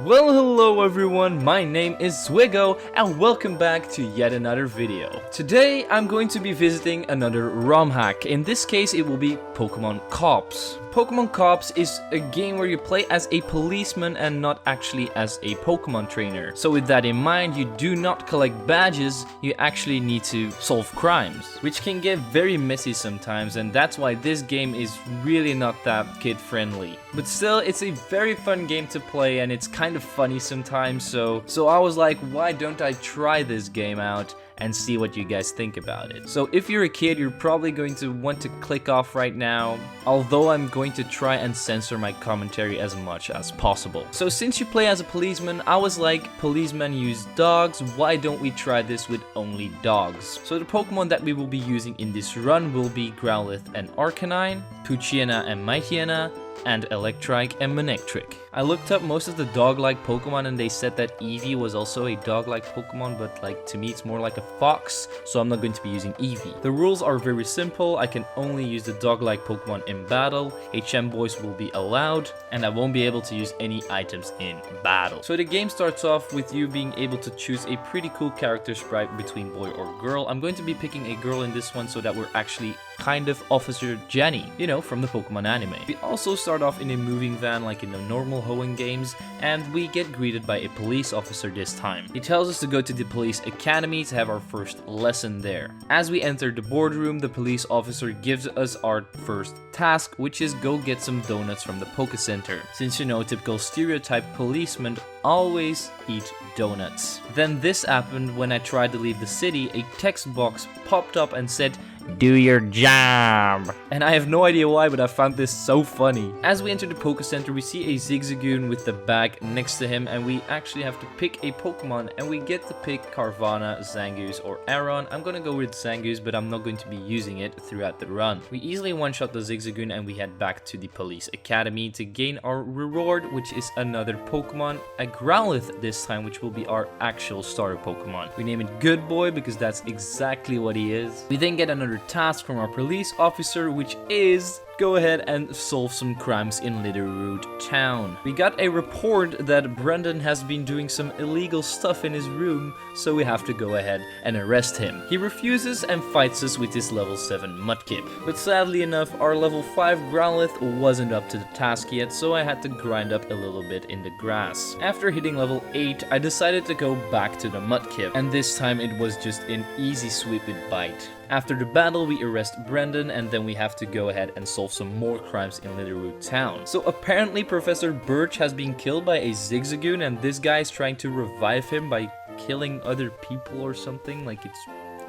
Well, hello everyone, my name is Zwigo and welcome back to yet another video. Today I'm going to be visiting another ROM hack. In this case it will be Pokemon Cawps. Pokemon Cawps is a game where you play as a policeman and not actually as a Pokemon trainer. So with that in mind, you do not collect badges, you actually need to solve crimes, which can get very messy sometimes, and that's why this game is really not that kid friendly. But still, it's a very fun game to play and it's kind of funny sometimes, so I was like, why don't I try this game out and see what you guys think about it. So if you're a kid, you're probably going to want to click off right now, although I'm going to try and censor my commentary as much as possible. So since you play as a policeman, I was like, policemen use dogs, why don't we try this with only dogs? So the Pokemon that we will be using in this run will be Growlithe and Arcanine, Poochyena and Mightyena, and Electrike and Manectric. I looked up most of the dog-like Pokemon and they said that Eevee was also a dog-like Pokemon, but like to me it's more like a fox, so I'm not going to be using Eevee. The rules are very simple. I can only use the dog-like Pokemon in battle, HM boys will be allowed, and I won't be able to use any items in battle. So the game starts off with you being able to choose a pretty cool character sprite between boy or girl. I'm going to be picking a girl in this one so that we're actually kind of Officer Jenny, you know, from the Pokemon anime. We also start off in a moving van like in the normal Hoenn games, and we get greeted by a police officer this time. He tells us to go to the police academy to have our first lesson there. As we enter the boardroom, the police officer gives us our first task, which is go get some donuts from the Poke Center. Since you know, typical stereotype policemen always eat donuts. Then this happened when I tried to leave the city. A text box popped up and said, "Do your job." And I have no idea why, but I found this so funny. As we enter the Poke Center, we see a Zigzagoon with the bag next to him, and we actually have to pick a Pokemon, and we get to pick Carvanha, Zangoose, or Aron. I'm gonna go with Zangoose, but I'm not going to be using it throughout the run. We easily one-shot the Zigzagoon, and we head back to the police academy to gain our reward, which is another Pokemon, a Growlithe this time, which will be our actual starter Pokemon. We name it Good Boy because that's exactly what he is. We then get another task from our police officer, which is go ahead and solve some crimes in Dewford Town. We got a report that Brendan has been doing some illegal stuff in his room, so we have to go ahead and arrest him. He refuses and fights us with his level 7 Mudkip. But sadly enough, our level 5 Growlithe wasn't up to the task yet, so I had to grind up a little bit in the grass. After hitting level 8, I decided to go back to the Mudkip, and this time it was just an easy sweep with Bite. After the battle, we arrest Brendan, and then we have to go ahead and solve some more crimes in Dewford Town. So apparently Professor Birch has been killed by a Zigzagoon, and this guy is trying to revive him by killing other people or something. Like, it's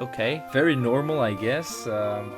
okay, very normal, I guess.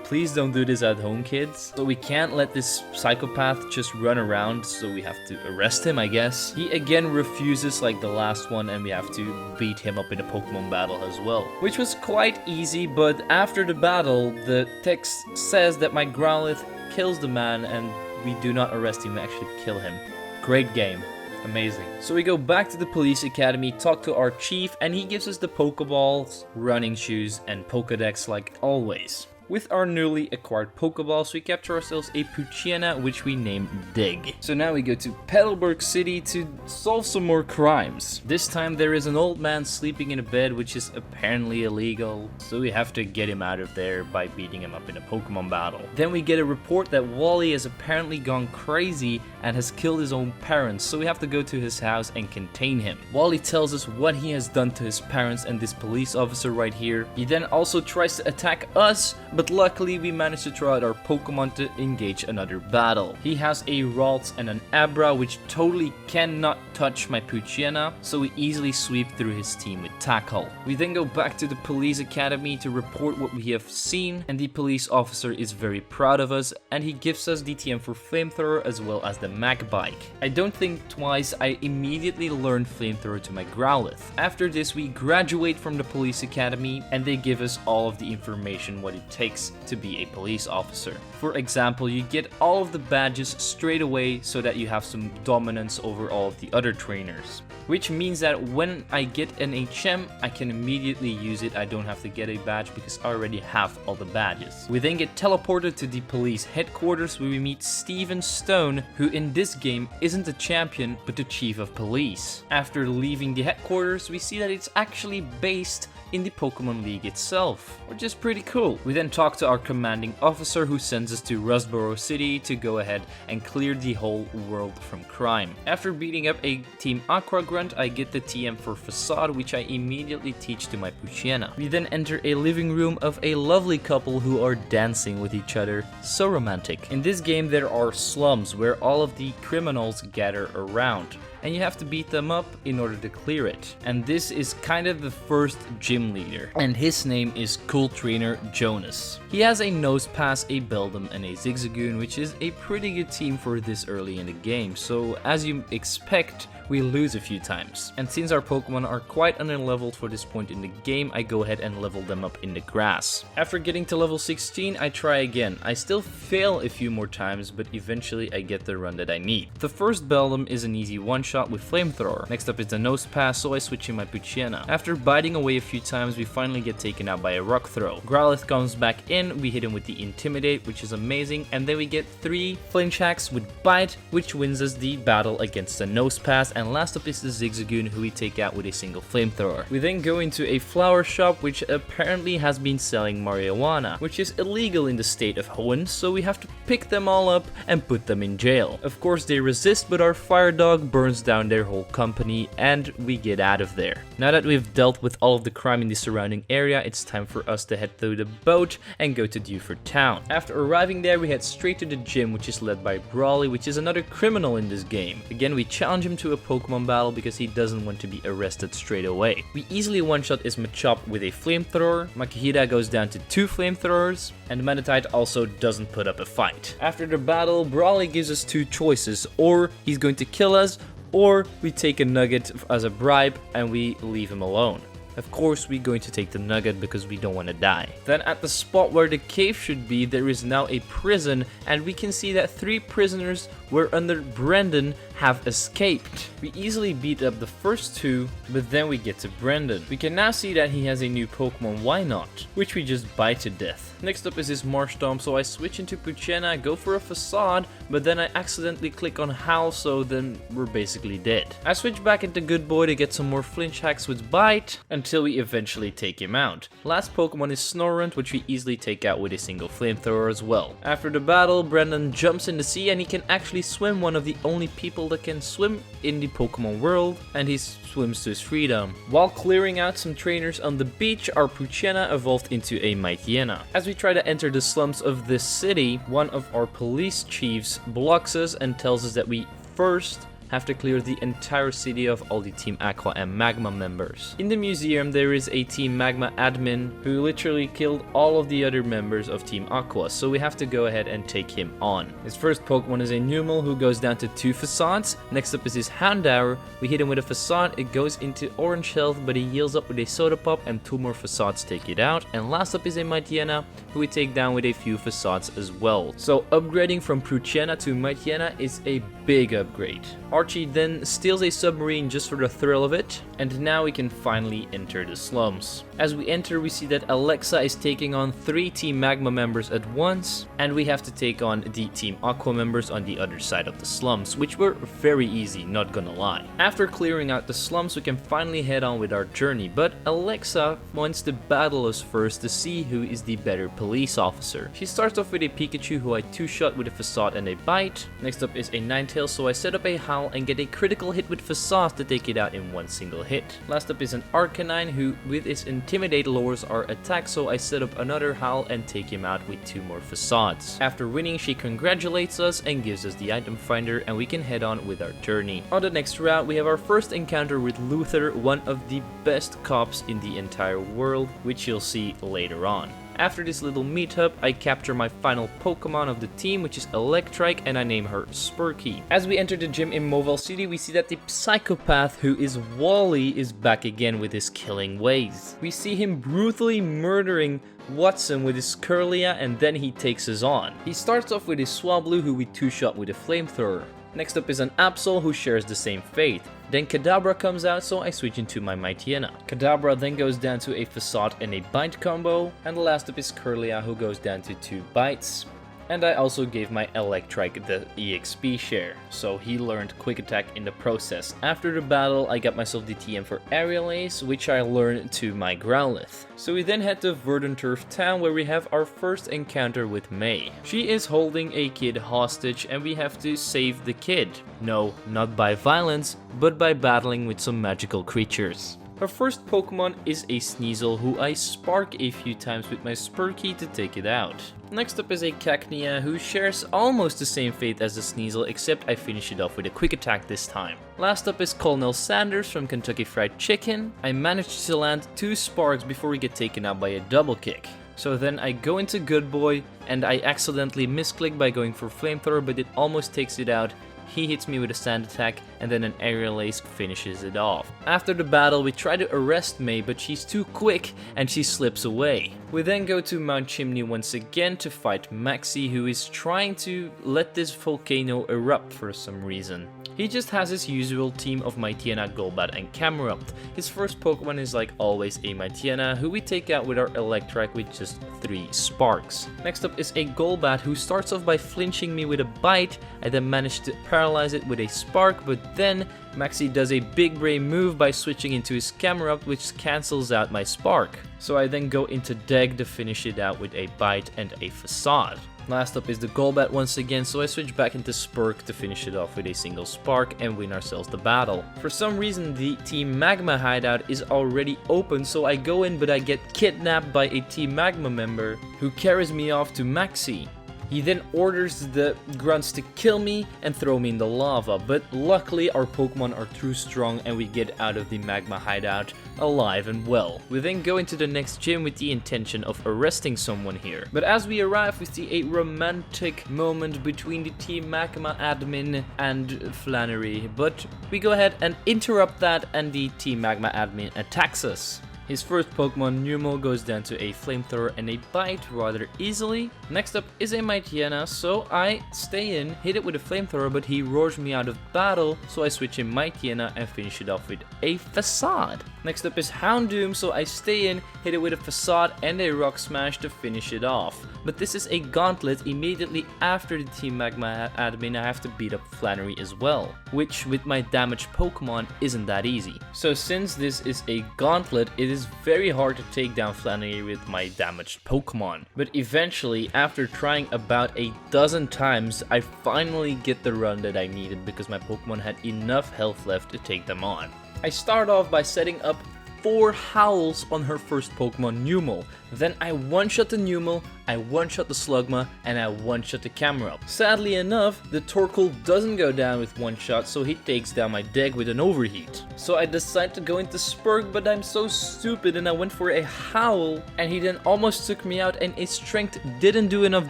Please don't do this at home, kids. So we can't let this psychopath just run around, so we have to arrest him, I guess. He again refuses like the last one, and we have to beat him up in a Pokemon battle as well, which was quite easy. But after the battle, the text says that my Growlithe kills the man, and we do not arrest him, we actually kill him. Great game. Amazing. So we go back to the police academy, talk to our chief, and he gives us the Pokeballs, running shoes, and Pokedex like always. With our newly acquired Pokeballs, we capture ourselves a Poochyena, which we named Dig. So now we go to Petalburg City to solve some more crimes. This time there is an old man sleeping in a bed, which is apparently illegal, so we have to get him out of there by beating him up in a Pokemon battle. Then we get a report that Wally has apparently gone crazy and has killed his own parents, so we have to go to his house and contain him. Wally tells us what he has done to his parents and this police officer right here. He then also tries to attack us, but luckily we managed to throw out our Pokemon to engage another battle. He has a Ralts and an Abra, which totally cannot touch my Poochyena, so we easily sweep through his team with Tackle. We then go back to the police academy to report what we have seen, and the police officer is very proud of us, and he gives us DTM for Flamethrower as well as the Mag Bike. I don't think twice, I immediately learned Flamethrower to my Growlithe. After this, we graduate from the police academy, and they give us all of the information what it takes to be a police officer. For example, you get all of the badges straight away so that you have some dominance over all of the other other trainers. Which means that when I get an HM, I can immediately use it. I don't have to get a badge because I already have all the badges. We then get teleported to the police headquarters where we meet Steven Stone, who in this game isn't the champion but the chief of police. After leaving the headquarters, we see that it's actually based in the Pokemon League itself, which is pretty cool. We then talk to our commanding officer who sends us to Rustboro City to go ahead and clear the whole world from crime. After beating up a Team Aqua Grunt, I get the TM for Facade, which I immediately teach to my Mightyena. We then enter a living room of a lovely couple who are dancing with each other. So romantic. In this game there are slums where all of the criminals gather around, and you have to beat them up in order to clear it. And this is kind of the first gym leader, and his name is Cool Trainer Jonas. He has a Nosepass, a Beldum, and a Zigzagoon, which is a pretty good team for this early in the game, so as you expect, we lose a few times. And since our Pokemon are quite underleveled for this point in the game, I go ahead and level them up in the grass. After getting to level 16, I try again. I still fail a few more times, but eventually I get the run that I need. The first Beldum is an easy one-shot with Flamethrower. Next up is the Nosepass, so I switch in my Mightyena. After biting away a few times, we finally get taken out by a Rock Throw. Growlithe comes back in, we hit him with the Intimidate, which is amazing, and then we get 3 Flinch Hacks with Bite, which wins us the battle against the Nosepass, and last up is the Zigzagoon, who we take out with a single Flamethrower. We then go into a flower shop which apparently has been selling marijuana, which is illegal in the state of Hoenn, so we have to pick them all up and put them in jail. Of course they resist, but our fire dog burns down their whole company and we get out of there. Now that we've dealt with all of the crime in the surrounding area, it's time for us to head through the boat and go to Dewford Town. After arriving there, we head straight to the gym, which is led by Brawly, which is another criminal in this game. Again, we challenge him to a Pokemon battle because he doesn't want to be arrested straight away. We easily one-shot his Machop with a Flamethrower, Makuhita goes down to 2 Flamethrowers, and Meditite also doesn't put up a fight. After the battle, Brawly gives us 2 choices: or he's going to kill us, or we take a nugget as a bribe and we leave him alone. Of course, we're going to take the nugget because we don't want to die. Then at the spot where the cave should be, there is now a prison, and we can see that 3 prisoners were under Brendan have escaped. We easily beat up the first 2, but then we get to Brendan. We can now see that he has a new Pokemon, Why Not, which we just bite to death. Next up is his Marshtomp, so I switch into Mightyena, go for a Facade, but then I accidentally click on Howl, so then we're basically dead. I switch back into Good Boy to get some more Flinch Hacks with Bite, until we eventually take him out. Last Pokemon is Snorunt, which we easily take out with a single Flamethrower as well. After the battle, Brendan jumps in the sea and he can actually swim, one of the only people that can swim in the Pokemon world, and he swims to his freedom. While clearing out some trainers on the beach, our Mightyena evolved into a Mightyena. As we try to enter the slums of this city, one of our police chiefs blocks us and tells us that we first have to clear the entire city of all the Team Aqua and Magma members. In the museum, there is a Team Magma admin who literally killed all of the other members of Team Aqua, so we have to go ahead and take him on. His first Pokemon is a Numel who goes down to 2 Facades. Next up is his Houndour. We hit him with a Facade, it goes into orange health, but he heals up with a Soda Pop and 2 more Facades take it out. And last up is a Mightyena who we take down with a few Facades as well. So upgrading from Mightyena to Mightyena is a big upgrade. Archie then steals a submarine just for the thrill of it, and now we can finally enter the slums. As we enter, we see that Alexa is taking on 3 Team Magma members at once, and we have to take on the Team Aqua members on the other side of the slums, which were very easy, not gonna lie. After clearing out the slums, we can finally head on with our journey, but Alexa wants to battle us first to see who is the better police officer. She starts off with a Pikachu who I 2-shot with a Facade and a Bite. Next up is a Ninetales, so I set up a Howl and get a critical hit with Facade to take it out in one single hit. Last up is an Arcanine who with his Intimidate lowers our attack, so I set up another Howl and take him out with 2 more Facades. After winning, she congratulates us and gives us the item finder, and we can head on with our journey. On the next route, we have our first encounter with Luther, one of the best Cawps in the entire world, which you'll see later on. After this little meetup, I capture my final Pokemon of the team, which is Electrike, and I name her Spurky. As we enter the gym in Mobile City, we see that the psychopath who is Wally is back again with his killing ways. We see him brutally murdering Watson with his Curlia, and then he takes us on. He starts off with his Swablu, who we 2-shot with a Flamethrower. Next up is an Absol who shares the same fate. Then Kadabra comes out, so I switch into my Mightyena. Kadabra then goes down to a Facade and a Bite combo, and the last up is Kirlia who goes down to 2 bites. And I also gave my Electrike the EXP share, so he learned Quick Attack in the process. After the battle, I got myself the TM for Aerial Ace, which I learned to my Growlithe. So we then head to Dewford Town, where we have our first encounter with May. She is holding a kid hostage, and we have to save the kid. No, not by violence, but by battling with some magical creatures. Our first Pokemon is a Sneasel, who I spark a few times with my Spurkey to take it out. Next up is a Cacnea, who shares almost the same fate as the Sneasel, except I finish it off with a Quick Attack this time. Last up is Colonel Sanders from Kentucky Fried Chicken. I managed to land 2 sparks before we get taken out by a double kick. So then I go into Good Boy, and I accidentally misclick by going for Flamethrower, but it almost takes it out. He hits me with a Sand Attack, and then an Aerial Ace finishes it off. After the battle, we try to arrest May, but she's too quick, and she slips away. We then go to Mount Chimney once again to fight Maxie, who is trying to let this volcano erupt for some reason. He just has his usual team of Mightyena, Golbat, and Camerupt. His first Pokemon is like always a Mightyena, who we take out with our Electrike with just 3 sparks. Next up is a Golbat, who starts off by flinching me with a bite. I then manage to paralyze it with a spark, but then Maxie does a big brain move by switching into his Camerupt, which cancels out my spark. So I then go into Deg to finish it out with a bite and a Facade. Last up is the Golbat once again, so I switch back into Spurk to finish it off with a single spark and win ourselves the battle. For some reason, the Team Magma hideout is already open, so I go in, but I get kidnapped by a Team Magma member who carries me off to Maxie. He then orders the grunts to kill me and throw me in the lava, but luckily our Pokemon are too strong and we get out of the Magma hideout alive and well. We then go into the next gym with the intention of arresting someone here. But as we arrive, we see a romantic moment between the Team Magma admin and Flannery, but we go ahead and interrupt that, and the Team Magma admin attacks us. His first Pokemon, Numel, goes down to a Flamethrower and a Bite rather easily. Next up is a Mightyena, so I stay in, hit it with a Flamethrower, but he roars me out of battle, so I switch in Mightyena and finish it off with a Facade. Next up is Houndoom, so I stay in, hit it with a Facade and a Rock Smash to finish it off. But this is a Gauntlet. Immediately after the Team Magma admin, I have to beat up Flannery as well, which with my damaged Pokemon isn't that easy. So since this is a Gauntlet, it is very hard to take down Flannery with my damaged Pokemon. But eventually, after trying about a dozen times, I finally get the run that I needed because my Pokemon had enough health left to take them on. I start off by setting up 4 Howls on her first Pokemon, Numel. Then I one-shot the Numel, I one-shot the Slugma, and I one-shot the Camerupt. Sadly enough, the Torkoal doesn't go down with one shot, so he takes down my Deg with an Overheat. So I decide to go into Spurk, but I'm so stupid and I went for a Howl, and he then almost took me out, and his Strength didn't do enough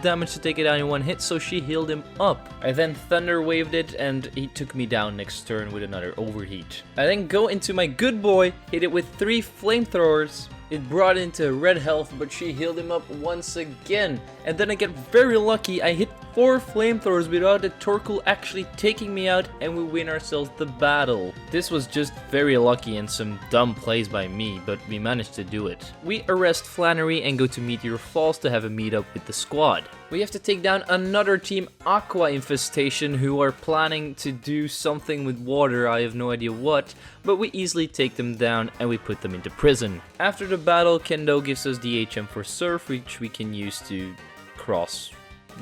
damage to take it out in one hit, so she healed him up. I then Thunder Waved it, and he took me down next turn with another Overheat. I then go into my Good Boy, hit it with 3 Flamethrowers. It brought into red health, but she healed him up once again. And then I get very lucky, I hit 4 Flamethrowers without the Torkoal actually taking me out, and we win ourselves the battle. This was just very lucky and some dumb plays by me, but we managed to do it. We arrest Flannery and go to Meteor Falls to have a meetup with the squad. We have to take down another Team Aqua infestation who are planning to do something with water, I have no idea what, but we easily take them down and we put them into prison. After the battle, Kendo gives us the HM for Surf, which we can use to cross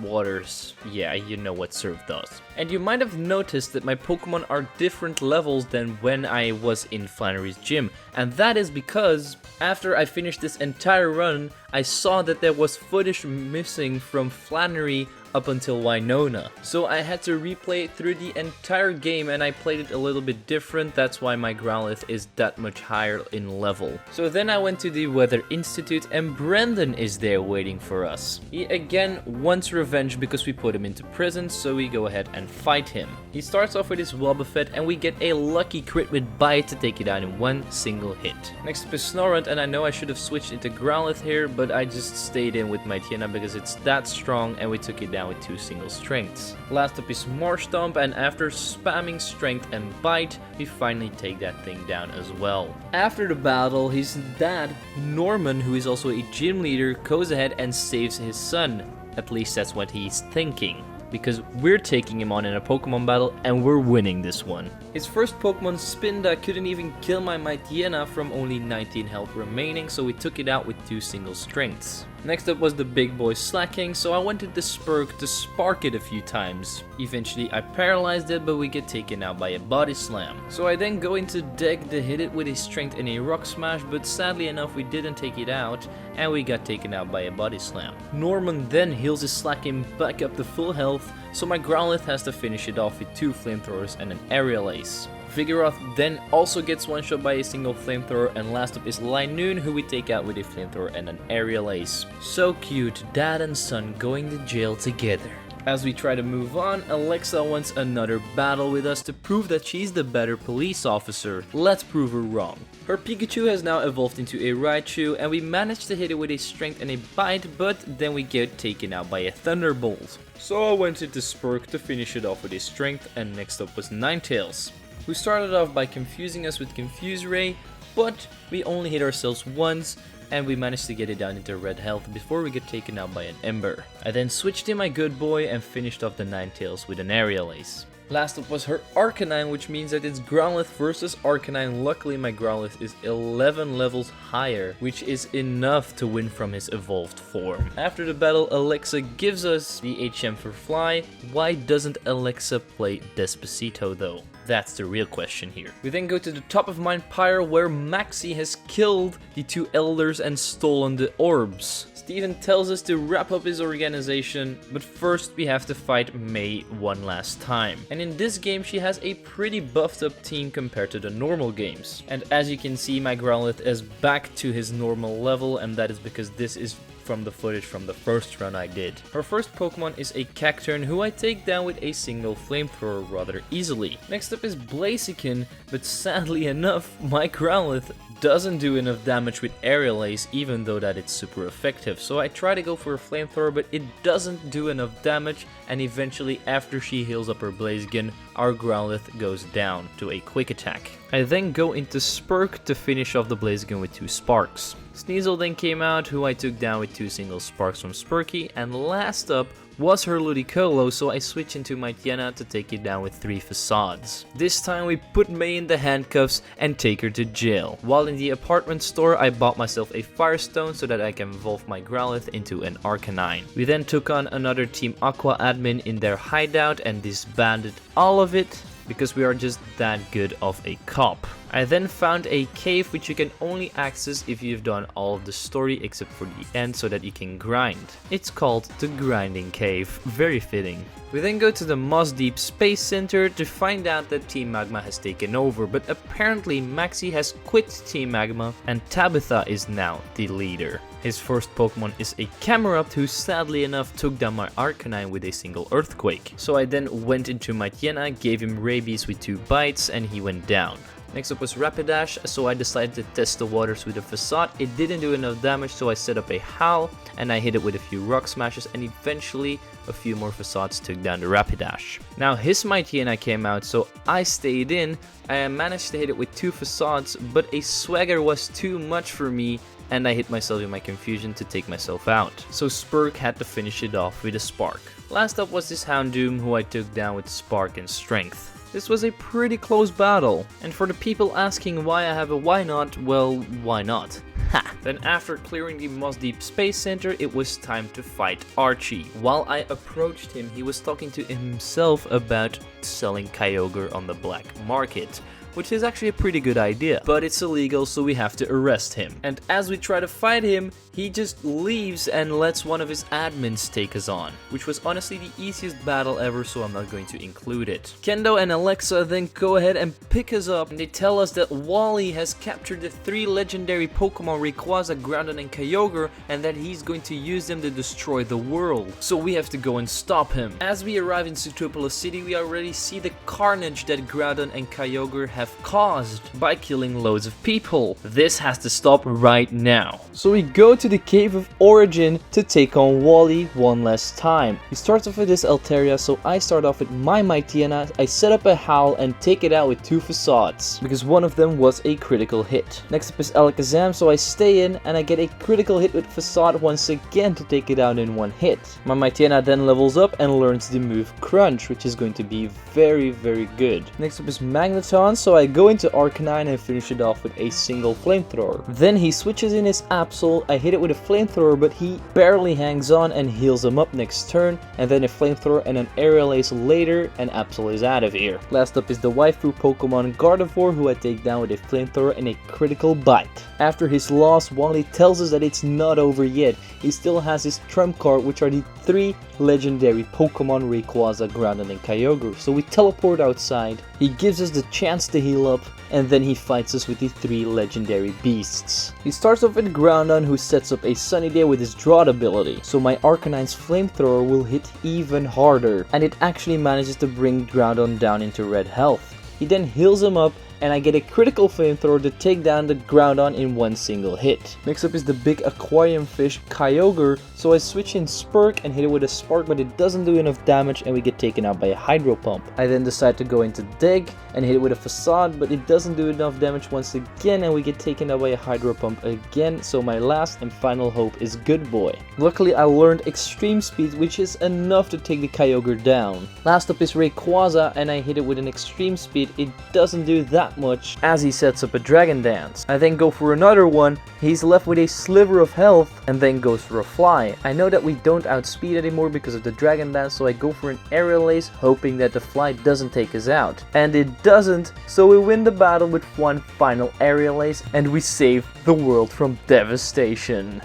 waters. Yeah, you know what Surf does. And you might have noticed that my Pokemon are different levels than when I was in Flannery's gym, and that is because after I finished this entire run, I saw that there was footage missing from Flannery up until Winona. So I had to replay it through the entire game, and I played it a little bit different. That's why my Growlithe is that much higher in level. So then I went to the Weather Institute, and Brendan is there waiting for us. He again wants revenge because we put him into prison, so we go ahead and fight him. He starts off with his Wobbuffet, and we get a lucky crit with Bite to take it down in one single hit. Next up is Snorunt, and I know I should have switched into Growlithe here, but I just stayed in with Mightyena because it's that strong, and we took it down down with 2 single strengths. Last up is Marshtomp, and after spamming strength and bite, we finally take that thing down as well. After the battle, his dad, Norman, who is also a gym leader, goes ahead and saves his son. At least that's what he's thinking, because we're taking him on in a Pokemon battle and we're winning this one. His first Pokemon, Spinda, couldn't even kill my Mightyena from only 19 health remaining, so we took it out with 2 single strengths. Next up was the big boy Slacking, so I wanted the Spurk to spark it a few times. Eventually I paralyzed it, but we get taken out by a body slam. So I then go into deck to hit it with a strength and a rock smash, but sadly enough we didn't take it out and we got taken out by a body slam. Norman then heals his Slacking back up to full health, so my Growlithe has to finish it off with 2 flamethrowers and an aerial ace. Vigoroth then also gets one shot by a single flamethrower, and last up is Linoon, who we take out with a flamethrower and an aerial ace. So cute, dad and son going to jail together. As we try to move on, Alexa wants another battle with us to prove that she's the better police officer. Let's prove her wrong. Her Pikachu has now evolved into a Raichu, and we managed to hit it with a strength and a bite, but then we get taken out by a Thunderbolt. So I went into Spurk to finish it off with a strength, and next up was Ninetales, who started off by confusing us with Confuse Ray, but we only hit ourselves once, and we managed to get it down into red health before we get taken out by an Ember. I then switched in my good boy and finished off the Ninetales with an aerial ace. Last up was her Arcanine, which means that it's Growlithe versus Arcanine. Luckily my Growlithe is 11 levels higher, which is enough to win from his evolved form. After the battle, Alexa gives us the HM for Fly. Why doesn't Alexa play Despacito though? That's the real question here. We then go to the top of Mount Pyre, where Maxie has killed the 2 elders and stolen the orbs. Steven tells us to wrap up his organization, but first we have to fight May one last time. And in this game she has a pretty buffed up team compared to the normal games. And as you can see, my Growlithe is back to his normal level, and that is because this is from the footage from the first run I did. Her first Pokemon is a Cacturne, who I take down with a single flamethrower rather easily. Next up is Blaziken, but sadly enough, my Growlithe doesn't do enough damage with Aerial Ace, even though that it's super effective. So I try to go for a flamethrower, but it doesn't do enough damage, and eventually after she heals up her Blaziken, our Growlithe goes down to a quick attack. I then go into Spurk to finish off the Blaziken with 2 sparks. Sneasel then came out, who I took down with 2 single sparks from Spurky, and last up was her Ludicolo, so I switch into Mightyena to take it down with 3 facades. This time we put May in the handcuffs and take her to jail. While in the apartment store, I bought myself a Firestone so that I can evolve my Growlithe into an Arcanine. We then took on another Team Aqua admin in their hideout and disbanded all of it, because we are just that good of a cop. I then found a cave which you can only access if you've done all of the story except for the end, so that you can grind. It's called the Grinding Cave, very fitting. We then go to the Moss Deep Space Center to find out that Team Magma has taken over, but apparently Maxie has quit Team Magma and Tabitha is now the leader. His first Pokemon is a Camerupt, who sadly enough took down my Arcanine with a single Earthquake. So I then went into Mightyena, gave him Rabies with 2 bites, and he went down. Next up was Rapidash, so I decided to test the waters with a Facade. It didn't do enough damage, so I set up a Howl, and I hit it with a few Rock Smashes, and eventually a few more Facades took down the Rapidash. Now his Mightyena came out, so I stayed in. I managed to hit it with 2 Facades, but a Swagger was too much for me, and I hit myself in my confusion to take myself out. So Spurk had to finish it off with a Spark. Last up was this Houndoom, who I took down with Spark and Strength. This was a pretty close battle, and for the people asking why I have a why not, well, why not? Ha! Then after clearing the Moss Deep Space Center, it was time to fight Archie. While I approached him, he was talking to himself about selling Kyogre on the black market, which is actually a pretty good idea, but it's illegal, so we have to arrest him. And as we try to fight him, he just leaves and lets one of his admins take us on, which was honestly the easiest battle ever, so I'm not going to include it. Kendo and Alexa then go ahead and pick us up, and they tell us that Wally has captured the 3 legendary Pokemon Rayquaza, Groudon, and Kyogre, and that he's going to use them to destroy the world. So we have to go and stop him. As we arrive in Sootopolis City, we already see the carnage that Groudon and Kyogre have caused by killing loads of people. This has to stop right now. So we go to the Cave of Origin to take on Wally one last time. He starts off with this Altaria, so I start off with my Mightyena. I set up a Howl and take it out with 2 Facades, because one of them was a critical hit. Next up is Alakazam, so I stay in and I get a critical hit with Facade once again to take it out in 1 hit. My Mightyena then levels up and learns the move Crunch, which is going to be very good. Next up is Magneton, so I go into Arcanine and finish it off with a single Flamethrower. Then he switches in his Absol, I hit it with a Flamethrower, but he barely hangs on and heals him up next turn, and then a Flamethrower and an Aerial Ace later, and Absol is out of here. Last up is the waifu Pokemon Gardevoir, who I take down with a Flamethrower and a critical bite. After his loss, Wally tells us that it's not over yet. He still has his trump card, which are the 3 legendary Pokemon Rayquaza, Groudon, and Kyogre. So we teleport outside, he gives us the chance to heal up, and then he fights us with the 3 legendary beasts. He starts off with Groudon, who sets up a Sunny Day with his Drought ability, so my Arcanine's Flamethrower will hit even harder, and it actually manages to bring Groudon down into red health. He then heals him up, and I get a critical Flamethrower to take down the Groudon in 1 single hit. Next up is the big aquarium fish Kyogre, so I switch in Spurk and hit it with a Spark, but it doesn't do enough damage and we get taken out by a Hydro Pump. I then decide to go into Dig and hit it with a Facade, but it doesn't do enough damage once again and we get taken out by a Hydro Pump again, so my last and final hope is Good Boy. Luckily I learned Extreme Speed, which is enough to take the Kyogre down. Last up is Rayquaza and I hit it with an Extreme Speed. It doesn't do that much as he sets up a Dragon Dance. I then go for another one, he's left with a sliver of health and then goes for a Fly. I know that we don't outspeed anymore because of the Dragon Dance, so I go for an Aerial Ace hoping that the Fly doesn't take us out. And it doesn't, so we win the battle with 1 final Aerial Ace and we save the world from devastation.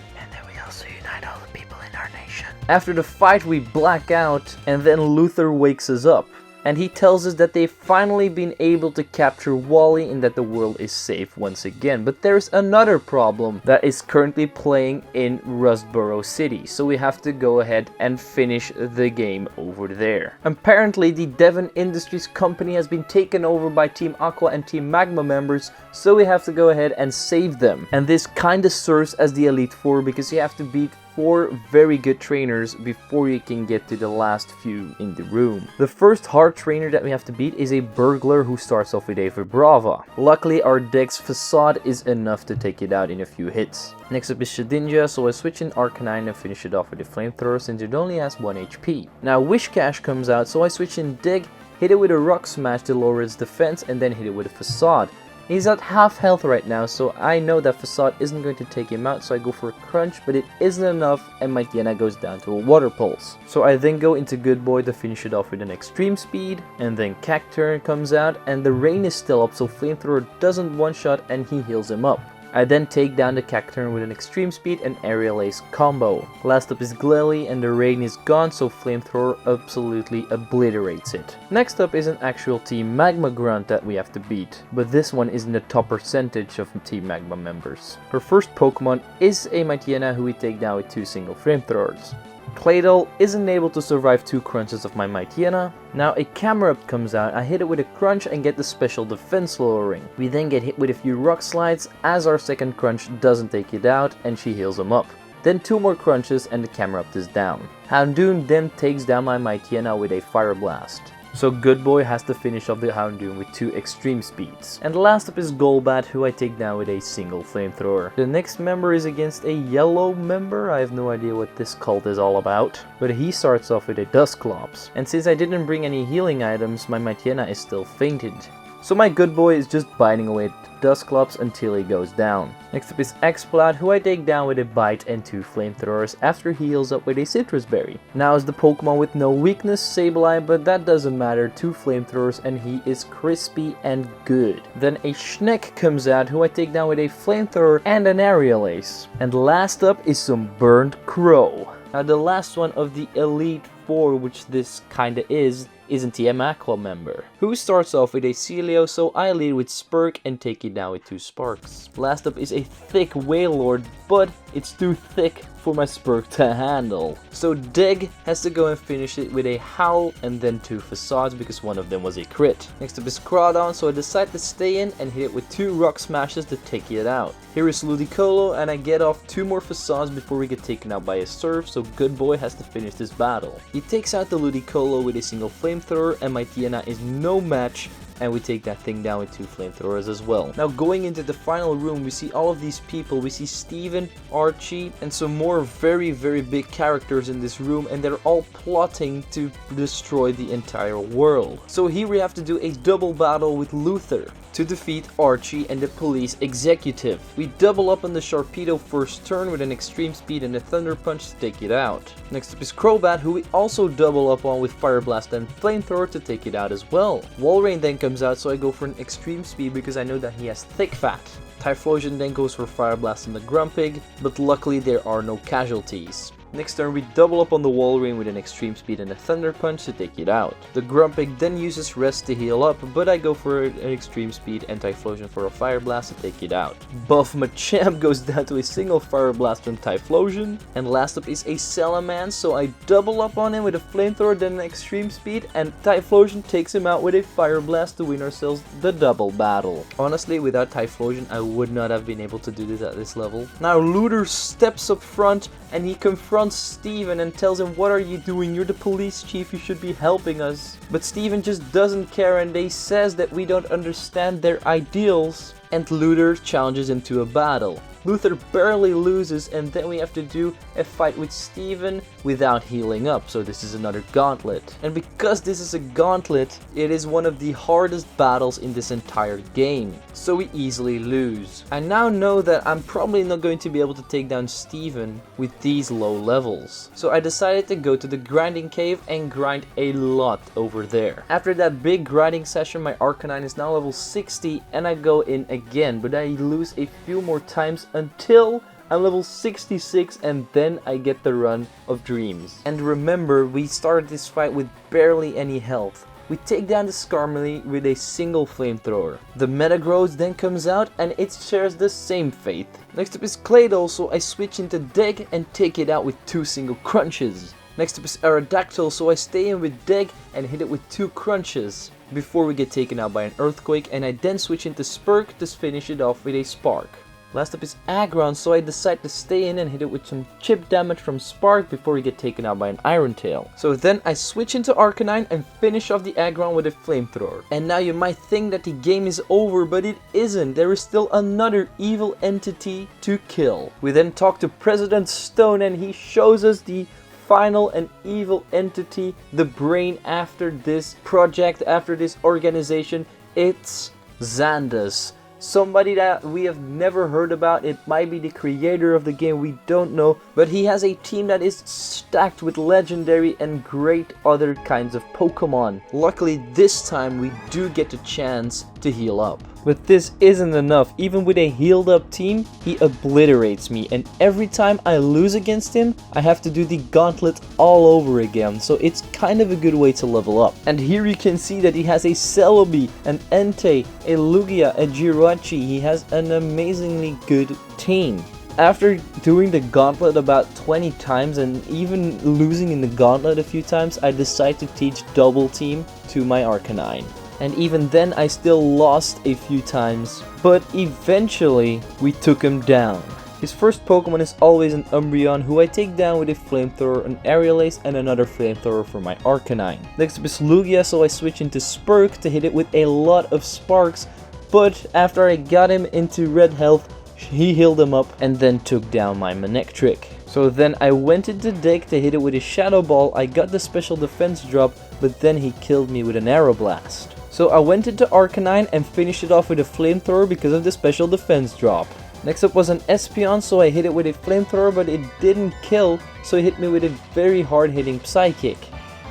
After the fight we black out and then Luther wakes us up. And he tells us that they've finally been able to capture Wally and that the world is safe once again. But there's another problem that is currently playing in Rustboro City, so we have to go ahead and finish the game over there. Apparently the Devon Industries company has been taken over by Team Aqua and Team Magma members, so we have to go ahead and save them. And this kinda serves as the Elite Four because you have to beat 4 very good trainers before you can get to the last few in the room. The first hard trainer that we have to beat is a burglar who starts off with a Vibrava. Luckily our deck's Facade is enough to take it out in a few hits. Next up is Shedinja, so I switch in Arcanine and finish it off with a Flamethrower since it only has 1 HP. Now Wishcash comes out, so I switch in Dig, hit it with a Rock Smash to lower its defense and then hit it with a Facade. He's at half health right now, so I know that Facade isn't going to take him out, so I go for a Crunch, but it isn't enough, and Mightyena goes down to a Water Pulse. So I then go into Good Boy to finish it off with an Extreme Speed, and then Cacturn comes out, and the Rain is still up, so Flamethrower doesn't one-shot, and he heals him up. I then take down the Cacturn with an Extreme Speed and Aerial Ace combo. Last up is Glalie and the Rain is gone, so Flamethrower absolutely obliterates it. Next up is an actual Team Magma grunt that we have to beat, but this one is in the top percentage of Team Magma members. Her first Pokemon is a Mightyena who we take down with 2 single Flamethrowers. Claydol isn't able to survive 2 crunches of my Mightyena. Now a Camerupt comes out, I hit it with a Crunch and get the special defense lowering. We then get hit with a few Rock Slides as our second Crunch doesn't take it out and she heals him up. Then 2 more Crunches and the Camerupt is down. Houndoom then takes down my Mightyena with a Fire Blast. So Good Boy has to finish off the Houndoom with 2 Extreme Speeds. And last up is Golbat, who I take down with a single Flamethrower. The next member is against a yellow member. I have no idea what this cult is all about. But he starts off with a Dusclops. And since I didn't bring any healing items, my Mightyena is still fainted. So my Good Boy is just biting away at Dusclops until he goes down. Next up is Exploud, who I take down with a Bite and 2 Flamethrowers after he heals up with a Citrus Berry. Now is the Pokemon with no weakness, Sableye, but that doesn't matter, 2 Flamethrowers and he is crispy and good. Then a Schneck comes out, who I take down with a Flamethrower and an Aerial Ace. And last up is some Burnt Crow. Now the last one of the Elite Four, which this kinda isn't the Aqua member, who starts off with a Celio, so I lead with Spurk and take it down with 2 Sparks. Last up is a thick Wailord, but it's too thick for my Spurk to handle. So Dig has to go and finish it with a Howl and then 2 Facades because one of them was a crit. Next up is Crawdon, so I decide to stay in and hit it with 2 Rock Smashes to take it out. Here is Ludicolo and I get off 2 more Facades before we get taken out by a Surf, so Good Boy has to finish this battle. He takes out the Ludicolo with a single Flamethrower and Mightyena is no match, and we take that thing down with 2 flamethrowers as well. Now going into the final room, we see all of these people. We see Steven, Archie, and some more very big characters in this room, and they're all plotting to destroy the entire world. So here we have to do a double battle with Luther to defeat Archie and the police executive. We double up on the Sharpedo first turn with an extreme speed and a Thunder Punch to take it out. Next up is Crobat, who we also double up on with Fire Blast and Flamethrower to take it out as well. Walrein then comes out, so I go for an extreme speed because I know that he has thick fat. Typhlosion then goes for Fire Blast on the Grumpig, but luckily there are no casualties. Next turn we double up on the Walrein with an extreme speed and a Thunder Punch to take it out. The Grumpig then uses Rest to heal up, but I go for an extreme speed and Typhlosion for a Fire Blast to take it out. Buff Machamp goes down to a single Fire Blast on Typhlosion. And last up is a Salaman, so I double up on him with a Flamethrower, then an extreme speed, and Typhlosion takes him out with a Fire Blast to win ourselves the double battle. Honestly, without Typhlosion I would not have been able to do this at this level. Now Luther steps up front and he confronts Steven and tells him, "What are you doing? You're the police chief, you should be helping us." But Steven just doesn't care and they says that we don't understand their ideals, and Luther challenges him to a battle. Luther barely loses, and then we have to do a fight with Steven without healing up, so this is another gauntlet. And because this is a gauntlet, it is one of the hardest battles in this entire game, so we easily lose. I now know that I'm probably not going to be able to take down Steven with these low levels, so I decided to go to the grinding cave and grind a lot over there. After that big grinding session, my Arcanine is now level 60 and I go in again, but I lose a few more times until I'm level 66, and then I get the run of Dreams. And remember, we started this fight with barely any health. We take down the Skarmory with a single Flamethrower. The Metagross then comes out and it shares the same fate. Next up is Claydol, so I switch into Dig and take it out with 2 single crunches. Next up is Aerodactyl, so I stay in with Dig and hit it with 2 crunches before we get taken out by an Earthquake, and I then switch into Spurk to finish it off with a Spark. Last up is Aggron, so I decide to stay in and hit it with some chip damage from Spark before we get taken out by an Iron Tail. So then I switch into Arcanine and finish off the Aggron with a Flamethrower. And now you might think that the game is over, but it isn't. There is still another evil entity to kill. We then talk to President Stone and he shows us the final and evil entity, the brain after this project, after this organization. It's Xandas. Somebody that we have never heard about. It might be the creator of the game, we don't know, but he has a team that is stacked with legendary and great other kinds of Pokemon. Luckily this time we do get the chance to heal up. But this isn't enough. Even with a healed up team, he obliterates me, and every time I lose against him, I have to do the gauntlet all over again, so it's kind of a good way to level up. And here you can see that he has a Celebi, an Entei, a Lugia, a Jirachi. He has an amazingly good team. After doing the gauntlet about 20 times and even losing in the gauntlet a few times, I decide to teach double team to my Arcanine. And even then I still lost a few times, but eventually we took him down. His first Pokemon is always an Umbreon, who I take down with a Flamethrower, an Aerial Ace, and another Flamethrower for my Arcanine. Next up is Lugia, so I switch into Spurk to hit it with a lot of Sparks, but after I got him into red health, he healed him up and then took down my Manectric. So then I went into Dig to hit it with a Shadow Ball. I got the special defense drop, but then he killed me with an Aeroblast. So I went into Arcanine and finished it off with a Flamethrower because of the special defense drop. Next up was an Espeon, so I hit it with a Flamethrower, but it didn't kill, so he hit me with a very hard hitting Psychic.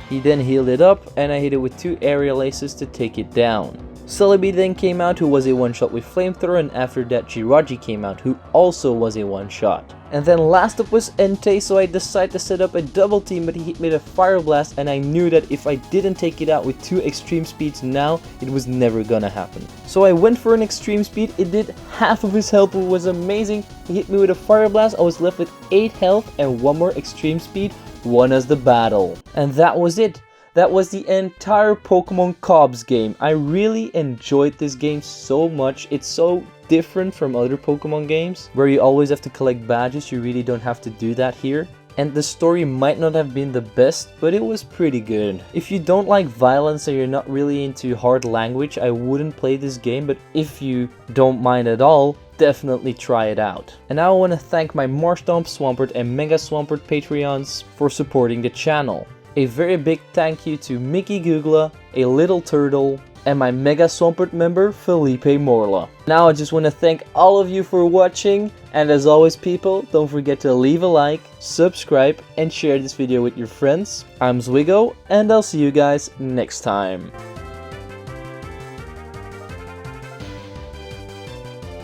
He then healed it up and I hit it with 2 Aerial Aces to take it down. Celebi then came out, who was a one-shot with Flamethrower, and after that Jirachi came out, who also was a one-shot. And then last up was Entei, so I decided to set up a double team, but he hit me with a Fire Blast, and I knew that if I didn't take it out with 2 extreme speeds now, it was never gonna happen. So I went for an extreme speed, it did half of his health, which was amazing. He hit me with a Fire Blast, I was left with 8 health and 1 more extreme speed, won us the battle. And that was it. That was the entire Pokemon Cawps game. I really enjoyed this game so much. It's so different from other Pokemon games where you always have to collect badges. You really don't have to do that here. And the story might not have been the best, but it was pretty good. If you don't like violence and you're not really into hard language, I wouldn't play this game, but if you don't mind at all, definitely try it out. And now I want to thank my Marshtomp, Swampert and Mega Swampert Patreons for supporting the channel. A very big thank you to Mickey Googla, a Little Turtle, and my Mega Swampert member, Felipe Morla. Now I just want to thank all of you for watching, and as always people, don't forget to leave a like, subscribe, and share this video with your friends. I'm Zwigo, and I'll see you guys next time.